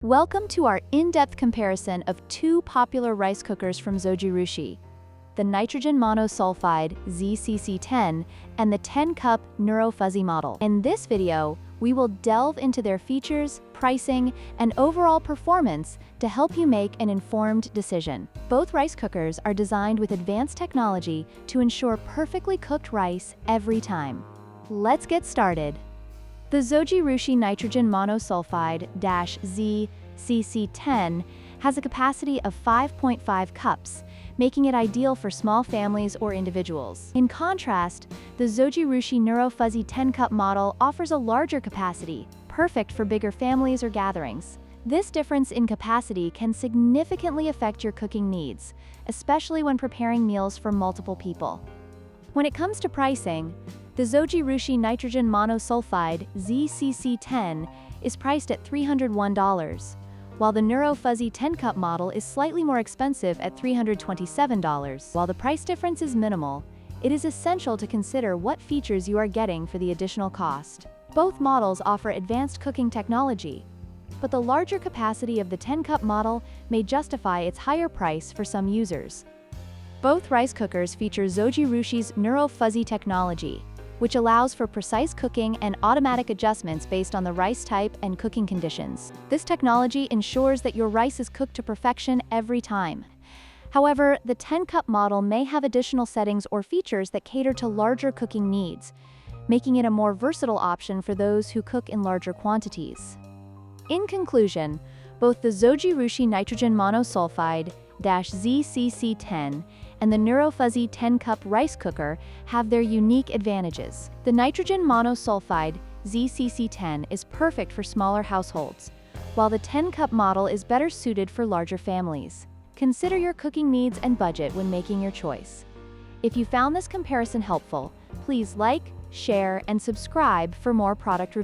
Welcome to our in-depth comparison of two popular rice cookers from Zojirushi, the nitrogen monosulfide ZCC10 and the 10-cup Neuro Fuzzy model. In this video, we will delve into their features, pricing, and overall performance to help you make an informed decision. Both rice cookers are designed with advanced technology to ensure perfectly cooked rice every time. Let's get started. The Zojirushi nitrogen monosulfide ZCC10 has a capacity of 5.5 cups, making it ideal for small families or individuals. In contrast, the Zojirushi Neuro Fuzzy 10-cup model offers a larger capacity, perfect for bigger families or gatherings. This difference in capacity can significantly affect your cooking needs, especially when preparing meals for multiple people. When it comes to pricing, the Zojirushi nitrogen monosulfide ZCC10 is priced at $301, while the Neuro Fuzzy 10-cup model is slightly more expensive at $327. While the price difference is minimal, it is essential to consider what features you are getting for the additional cost. Both models offer advanced cooking technology, but the larger capacity of the 10-cup model may justify its higher price for some users. Both rice cookers feature Zojirushi's Neuro Fuzzy technology, which allows for precise cooking and automatic adjustments based on the rice type and cooking conditions. This technology ensures that your rice is cooked to perfection every time. However, the 10-cup model may have additional settings or features that cater to larger cooking needs, making it a more versatile option for those who cook in larger quantities. In conclusion, both the Zojirushi nitrogen monosulfide ZCC10 and the Neuro Fuzzy 10-cup rice cooker have their unique advantages. The nitrogen monosulfide ZCC10 is perfect for smaller households, while the 10-cup model is better suited for larger families. Consider your cooking needs and budget when making your choice. If you found this comparison helpful, please like, share, and subscribe for more product reviews.